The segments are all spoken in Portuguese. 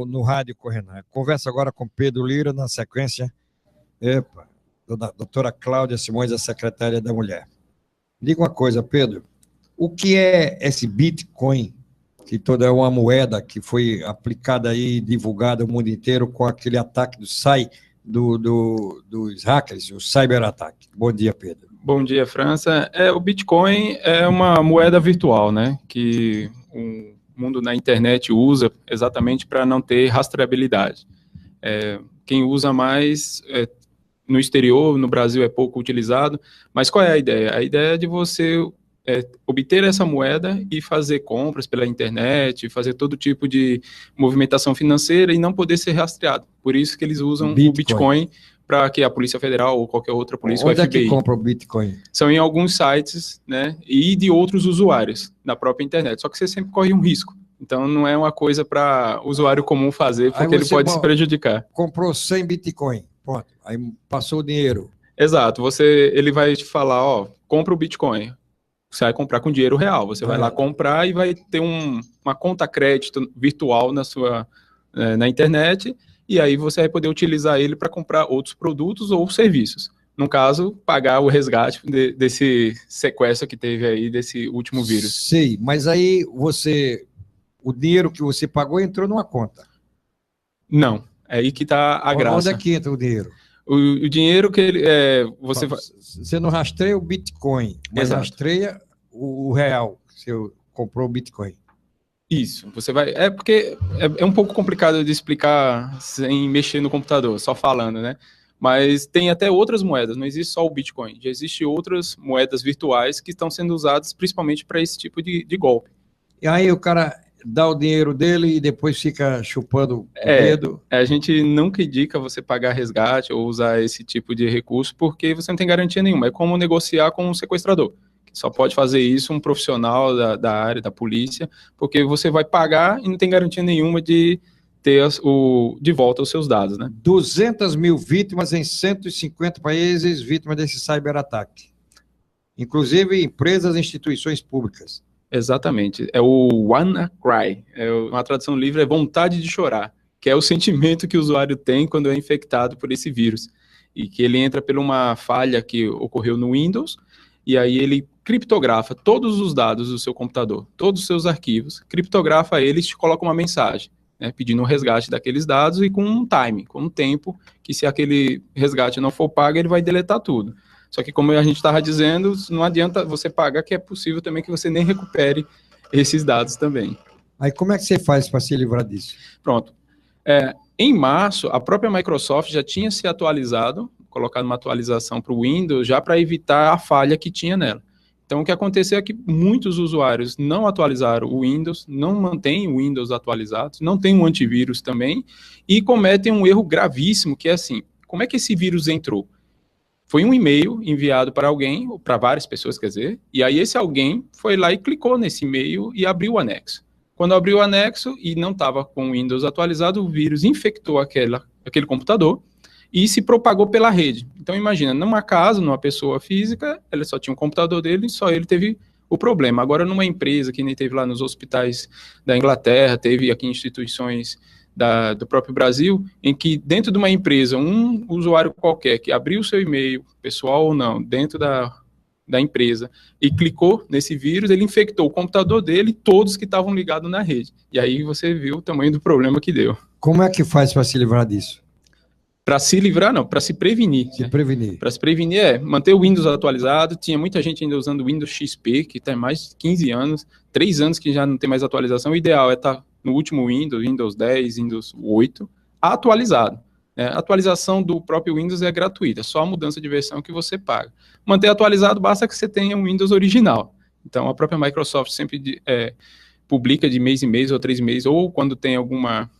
no Rádio Correnar. Converso agora com Pedro Lira, na sequência, da doutora Cláudia Simões, a secretária da Mulher. Diga uma coisa, Pedro, o que é esse Bitcoin, que toda é uma moeda que foi aplicada e divulgada no mundo inteiro com aquele ataque dos hackers, o cyberataque? Bom dia, Pedro. Bom dia, França. O Bitcoin é uma moeda virtual, né, que o mundo na internet usa exatamente para não ter rastreabilidade. Quem usa mais no exterior, no Brasil é pouco utilizado, mas qual é a ideia? A ideia é de você obter essa moeda e fazer compras pela internet, fazer todo tipo de movimentação financeira e não poder ser rastreado. Por isso que eles usam o Bitcoin para que a Polícia Federal ou qualquer outra polícia, Onde o FBI. É que compra o Bitcoin? São em alguns sites, né, e de outros usuários na própria internet. Só que você sempre corre um risco. Então, não é uma coisa para usuário comum fazer, porque ele pode se prejudicar. Comprou 100 Bitcoin, pronto. Aí passou o dinheiro. Exato. Ele vai te falar, compra o Bitcoin. Você vai comprar com dinheiro real. Você vai lá comprar e vai ter uma conta crédito virtual na internet, e aí você vai poder utilizar ele para comprar outros produtos ou serviços. No caso, pagar o resgate desse sequestro que teve aí, desse último vírus. Sei, mas aí o dinheiro que você pagou entrou numa conta. Não, é aí que está a graça. Onde é que entra o dinheiro? O dinheiro que Você não rastreia o Bitcoin, mas Exato. Rastreia o real, que você comprou o Bitcoin. Isso, você vai... porque é um pouco complicado de explicar sem mexer no computador, só falando, né? Mas tem até outras moedas, não existe só o Bitcoin, já existem outras moedas virtuais que estão sendo usadas principalmente para esse tipo de golpe. E aí o cara dá o dinheiro dele e depois fica chupando o dedo? A gente nunca indica você pagar resgate ou usar esse tipo de recurso, porque você não tem garantia nenhuma, é como negociar com um sequestrador. Só pode fazer isso um profissional da área, da polícia, porque você vai pagar e não tem garantia nenhuma de ter de volta os seus dados, né? 200 mil vítimas em 150 países vítimas desse cyberataque. Inclusive empresas e instituições públicas. Exatamente. É o WannaCry. Uma tradução livre é vontade de chorar, que é o sentimento que o usuário tem quando é infectado por esse vírus. E que ele entra por uma falha que ocorreu no Windows, e aí ele criptografa todos os dados do seu computador, todos os seus arquivos, criptografa eles e te coloca uma mensagem, né, pedindo um resgate daqueles dados e com um time, com um tempo, que se aquele resgate não for pago, ele vai deletar tudo. Só que, como a gente estava dizendo, não adianta você pagar, que é possível também que você nem recupere esses dados também. Aí como é que você faz para se livrar disso? Pronto. Em março, a própria Microsoft já tinha se atualizado, colocado uma atualização para o Windows, já para evitar a falha que tinha nela. Então, o que aconteceu é que muitos usuários não atualizaram o Windows, não mantêm o Windows atualizado, não tem um antivírus também, e cometem um erro gravíssimo, que é assim, como é que esse vírus entrou? Foi um e-mail enviado para alguém, ou para várias pessoas, quer dizer, e aí esse alguém foi lá e clicou nesse e-mail e abriu o anexo. Quando abriu o anexo e não estava com o Windows atualizado, o vírus infectou aquele computador e se propagou pela rede. Então, imagina, numa casa, numa pessoa física, ele só tinha um computador dele, só ele teve o problema. Agora, numa empresa, que nem teve lá nos hospitais da Inglaterra, teve aqui instituições do próprio Brasil, em que dentro de uma empresa, um usuário qualquer que abriu o seu e-mail, pessoal ou não, dentro da empresa, e clicou nesse vírus, ele infectou o computador dele e todos que estavam ligados na rede. E aí você viu o tamanho do problema que deu. Como é que faz para se livrar disso? Para se livrar, não, para se prevenir. Para se prevenir manter o Windows atualizado. Tinha muita gente ainda usando o Windows XP, que tem mais de 15 anos, 3 anos que já não tem mais atualização. O ideal é estar no último Windows 10, Windows 8, atualizado. A atualização do próprio Windows é gratuita, só a mudança de versão que você paga. Manter atualizado basta que você tenha um Windows original. Então, a própria Microsoft sempre publica de mês em mês ou 3 meses, ou quando tem alguma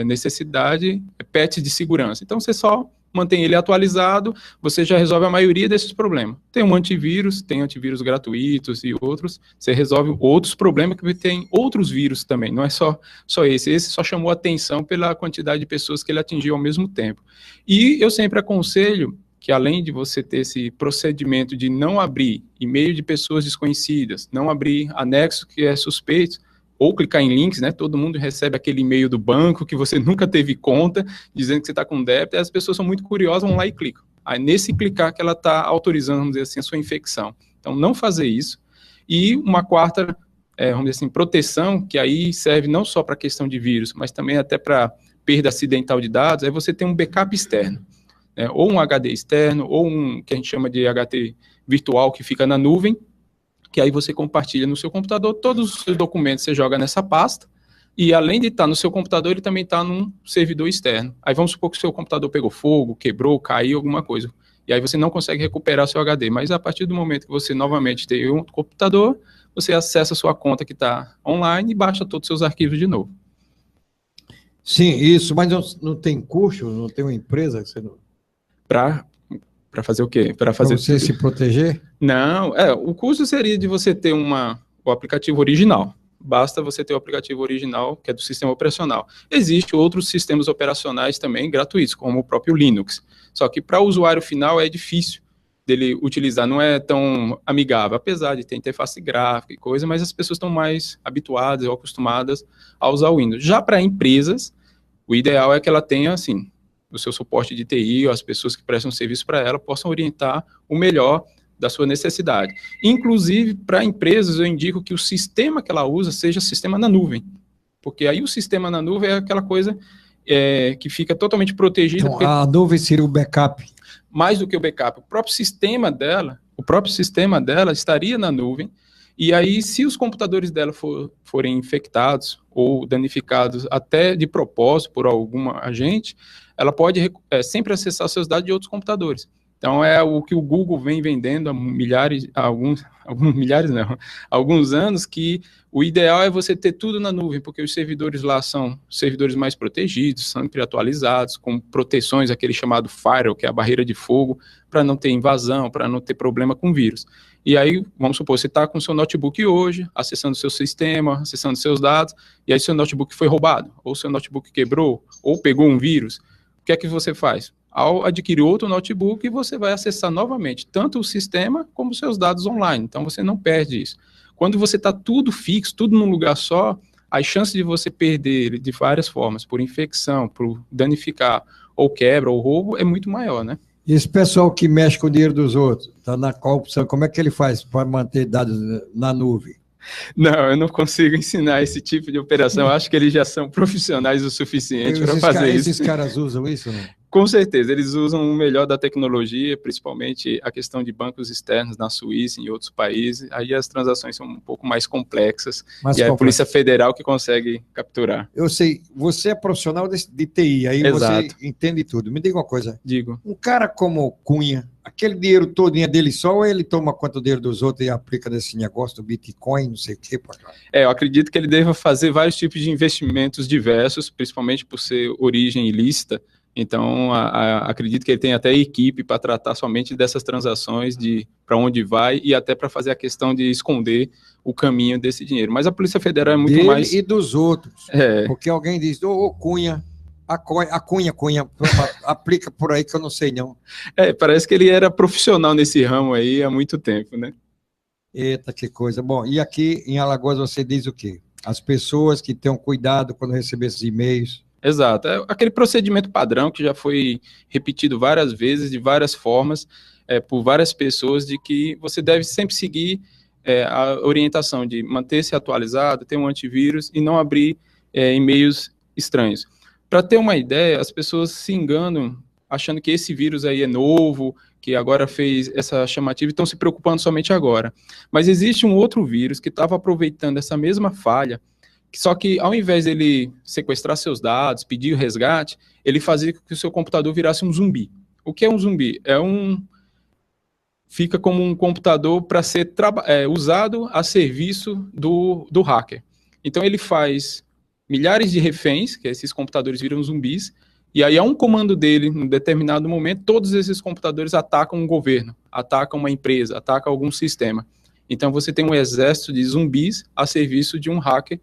necessidade, patch de segurança. Então, você só mantém ele atualizado, você já resolve a maioria desses problemas. Tem um antivírus, tem antivírus gratuitos e outros, você resolve outros problemas, que tem outros vírus também, não é só esse. Esse só chamou atenção pela quantidade de pessoas que ele atingiu ao mesmo tempo. E eu sempre aconselho que, além de você ter esse procedimento de não abrir e-mail de pessoas desconhecidas, não abrir anexo que é suspeito, ou clicar em links, né? Todo mundo recebe aquele e-mail do banco que você nunca teve conta, dizendo que você está com débito, e as pessoas são muito curiosas, vão lá e clicam. Aí, nesse clicar que ela está autorizando, vamos dizer assim, a sua infecção. Então, não fazer isso. E uma quarta, vamos dizer assim, proteção, que aí serve não só para a questão de vírus, mas também até para perda acidental de dados, é você ter um backup externo, né? Ou um HD externo, ou um que a gente chama de HT virtual, que fica na nuvem, que aí você compartilha no seu computador, todos os seus documentos você joga nessa pasta, e além de estar no seu computador, ele também está num servidor externo. Aí vamos supor que o seu computador pegou fogo, quebrou, caiu, alguma coisa. E aí você não consegue recuperar seu HD. Mas a partir do momento que você novamente tem um computador, você acessa a sua conta que está online e baixa todos os seus arquivos de novo. Sim, isso, mas não tem custo, não tem uma empresa que você não... Para fazer o quê? Para fazer você se proteger? Não, o custo seria de você ter o aplicativo original. Basta você ter o aplicativo original, que é do sistema operacional. Existem outros sistemas operacionais também gratuitos, como o próprio Linux. Só que para o usuário final é difícil dele utilizar, não é tão amigável, apesar de ter interface gráfica e coisa, mas as pessoas estão mais habituadas ou acostumadas a usar o Windows. Já para empresas, o ideal é que ela tenha, assim, o seu suporte de TI, ou as pessoas que prestam serviço para ela, possam orientar o melhor da sua necessidade. Inclusive, para empresas, eu indico que o sistema que ela usa seja sistema na nuvem, porque aí o sistema na nuvem é aquela coisa que fica totalmente protegida. Então, a nuvem seria o backup. Mais do que o backup, o próprio sistema dela estaria na nuvem, e aí, se os computadores dela forem infectados ou danificados até de propósito por algum agente, ela pode sempre acessar seus dados de outros computadores. Então, é o que o Google vem vendendo há alguns anos, que o ideal é você ter tudo na nuvem, porque os servidores lá são servidores mais protegidos, sempre atualizados, com proteções, aquele chamado firewall, que é a barreira de fogo, para não ter invasão, para não ter problema com vírus. E aí, vamos supor, você está com o seu notebook hoje, acessando o seu sistema, acessando seus dados, e aí seu notebook foi roubado, ou seu notebook quebrou, ou pegou um vírus. O que é que você faz? Ao adquirir outro notebook, você vai acessar novamente tanto o sistema como os seus dados online. Então, você não perde isso. Quando você está tudo fixo, tudo num lugar só, as chances de você perder ele de várias formas, por infecção, por danificar, ou quebra, ou roubo, é muito maior, né? E esse pessoal que mexe com o dinheiro dos outros, está na corrupção, como é que ele faz para manter dados na nuvem? Não, eu não consigo ensinar esse tipo de operação. Eu acho que eles já são profissionais o suficiente para fazer isso. Esses caras usam isso, né? Com certeza, eles usam o melhor da tecnologia, principalmente a questão de bancos externos na Suíça e em outros países. Aí as transações são um pouco mais complexas, é a Polícia Federal que consegue capturar. Eu sei, você é profissional de TI, aí Exato. Você entende tudo. Me diga uma coisa. Digo. Um cara como Cunha, aquele dinheiro todo é dele só, ou ele toma conta do dinheiro dos outros e aplica nesse negócio do Bitcoin, não sei o quê? Eu acredito que ele deva fazer vários tipos de investimentos diversos, principalmente por ser origem ilícita. Então, acredito que ele tem até equipe para tratar somente dessas transações, de para onde vai, e até para fazer a questão de esconder o caminho desse dinheiro. Mas a Polícia Federal é muito dele mais... e dos outros. Porque alguém diz, Cunha, Cunha, aplica por aí que eu não sei não. Parece que ele era profissional nesse ramo aí há muito tempo, né? Eita, que coisa. Bom, e aqui em Alagoas você diz o quê? As pessoas que tenham cuidado quando receber esses e-mails. Exato, é aquele procedimento padrão que já foi repetido várias vezes, de várias formas, por várias pessoas, de que você deve sempre seguir a orientação de manter-se atualizado, ter um antivírus e não abrir e-mails estranhos. Para ter uma ideia, as pessoas se enganam achando que esse vírus aí é novo, que agora fez essa chamativa e estão se preocupando somente agora. Mas existe um outro vírus que estava aproveitando essa mesma falha, só que ao invés dele sequestrar seus dados, pedir o resgate, ele fazia com que o seu computador virasse um zumbi. O que é um zumbi? Fica como um computador para ser usado a serviço do hacker. Então ele faz milhares de reféns, que esses computadores viram zumbis, e aí há um comando dele, em determinado momento, todos esses computadores atacam um governo, atacam uma empresa, atacam algum sistema. Então você tem um exército de zumbis a serviço de um hacker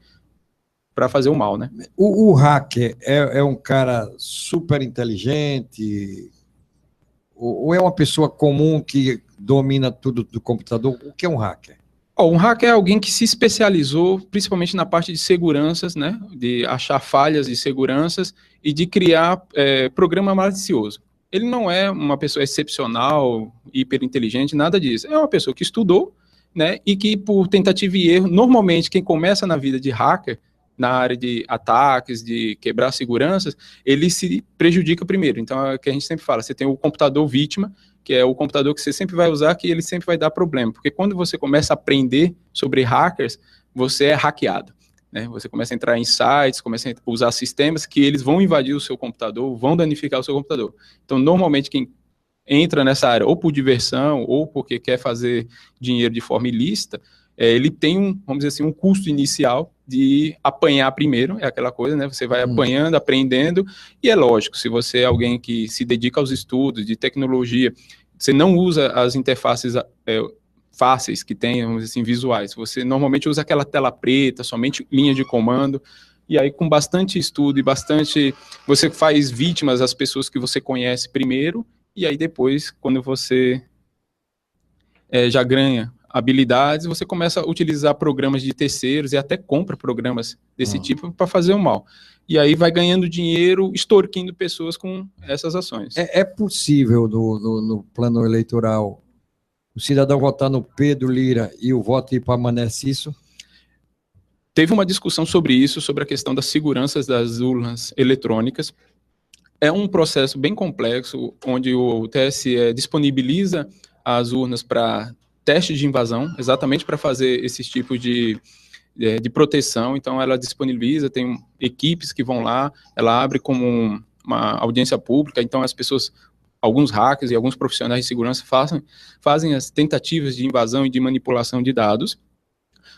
para fazer o mal, né? O hacker é um cara super inteligente ou é uma pessoa comum que domina tudo do computador? O que é um hacker? Um hacker é alguém que se especializou principalmente na parte de seguranças, né, de achar falhas de seguranças e de criar programa malicioso. Ele não é uma pessoa excepcional, hiperinteligente, nada disso. É uma pessoa que estudou, né, e que por tentativa e erro, normalmente quem começa na vida de hacker, na área de ataques, de quebrar seguranças, ele se prejudica primeiro. Então, é o que a gente sempre fala, você tem o computador vítima, que é o computador que você sempre vai usar, que ele sempre vai dar problema. Porque quando você começa a aprender sobre hackers, você é hackeado, né? Você começa a entrar em sites, começa a usar sistemas que eles vão invadir o seu computador, vão danificar o seu computador. Então, normalmente, quem entra nessa área ou por diversão ou porque quer fazer dinheiro de forma ilícita, ele tem vamos dizer assim, um custo inicial de apanhar primeiro, é aquela coisa, né? Você vai apanhando, aprendendo, e é lógico, se você é alguém que se dedica aos estudos de tecnologia, você não usa as interfaces fáceis que tem, vamos dizer assim, visuais, você normalmente usa aquela tela preta, somente linha de comando, e aí com bastante estudo e bastante, você faz vítimas às pessoas que você conhece primeiro, e aí depois, quando você já ganha habilidades, você começa a utilizar programas de terceiros e até compra programas desse tipo para fazer o mal. E aí vai ganhando dinheiro, extorquindo pessoas com essas ações. É possível, no plano eleitoral, o cidadão votar no Pedro Lira e o voto ir para Maneciço? Teve uma discussão sobre isso, sobre a questão das seguranças das urnas eletrônicas. É um processo bem complexo, onde o TSE disponibiliza as urnas para teste de invasão, exatamente para fazer esses tipos de proteção. Então, ela disponibiliza, tem equipes que vão lá, ela abre como uma audiência pública, então as pessoas, alguns hackers e alguns profissionais de segurança fazem as tentativas de invasão e de manipulação de dados.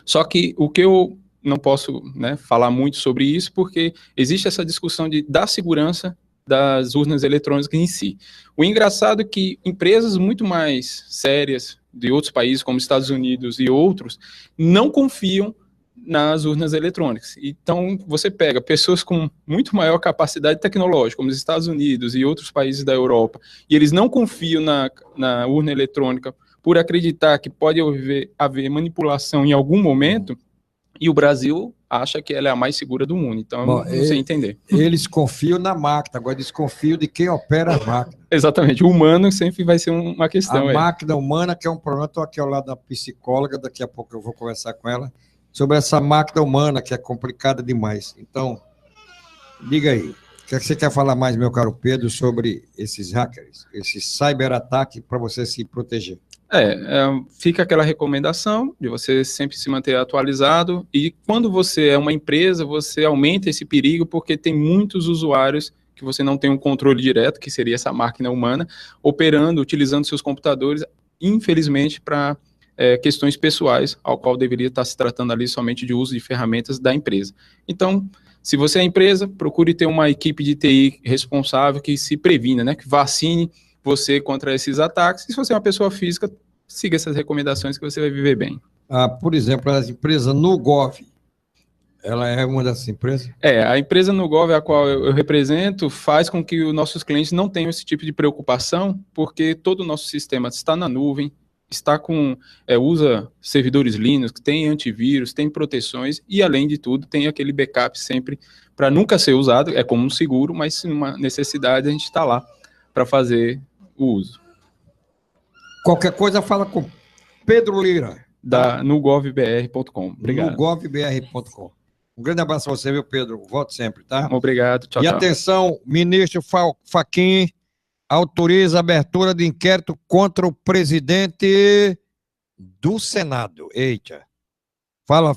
Só que o que eu não posso, né, falar muito sobre isso, porque existe essa discussão da segurança das urnas eletrônicas em si. O engraçado é que empresas muito mais sérias de outros países, como Estados Unidos e outros, não confiam nas urnas eletrônicas. Então, você pega pessoas com muito maior capacidade tecnológica, como os Estados Unidos e outros países da Europa, e eles não confiam na urna eletrônica por acreditar que pode haver manipulação em algum momento, e o Brasil acha que ela é a mais segura do mundo. Então, não sei entender. Eles confiam na máquina, agora desconfiam de quem opera a máquina. Exatamente, o humano sempre vai ser uma questão. A máquina humana, que é um problema, estou aqui ao lado da psicóloga, daqui a pouco eu vou conversar com ela, sobre essa máquina humana, que é complicada demais. Então, diga aí, o que você quer falar mais, meu caro Pedro, sobre esses hackers, esse cyberataque para você se proteger? Fica aquela recomendação de você sempre se manter atualizado, e quando você é uma empresa, você aumenta esse perigo, porque tem muitos usuários que você não tem um controle direto, que seria essa máquina humana, operando, utilizando seus computadores, infelizmente, para questões pessoais, ao qual deveria estar se tratando ali somente de uso de ferramentas da empresa. Então, se você é empresa, procure ter uma equipe de TI responsável que se previna, né, que vacine você contra esses ataques. E se você é uma pessoa física, siga essas recomendações que você vai viver bem. Por exemplo, as empresas Nugov, ela é uma dessas empresas? A empresa Nugov, a qual eu represento, faz com que os nossos clientes não tenham esse tipo de preocupação, porque todo o nosso sistema está na nuvem, está usa servidores Linux, tem antivírus, tem proteções, e além de tudo, tem aquele backup sempre para nunca ser usado, é como um seguro, mas se numa necessidade a gente está lá para fazer o uso. Qualquer coisa, fala com Pedro Lira. NugovBR.com. Obrigado. NugovBR.com. Um grande abraço a você, meu Pedro. Volte sempre, tá? Obrigado. Tchau, tchau. E atenção, ministro Fachin autoriza a abertura de inquérito contra o presidente do Senado. Eita. Fala,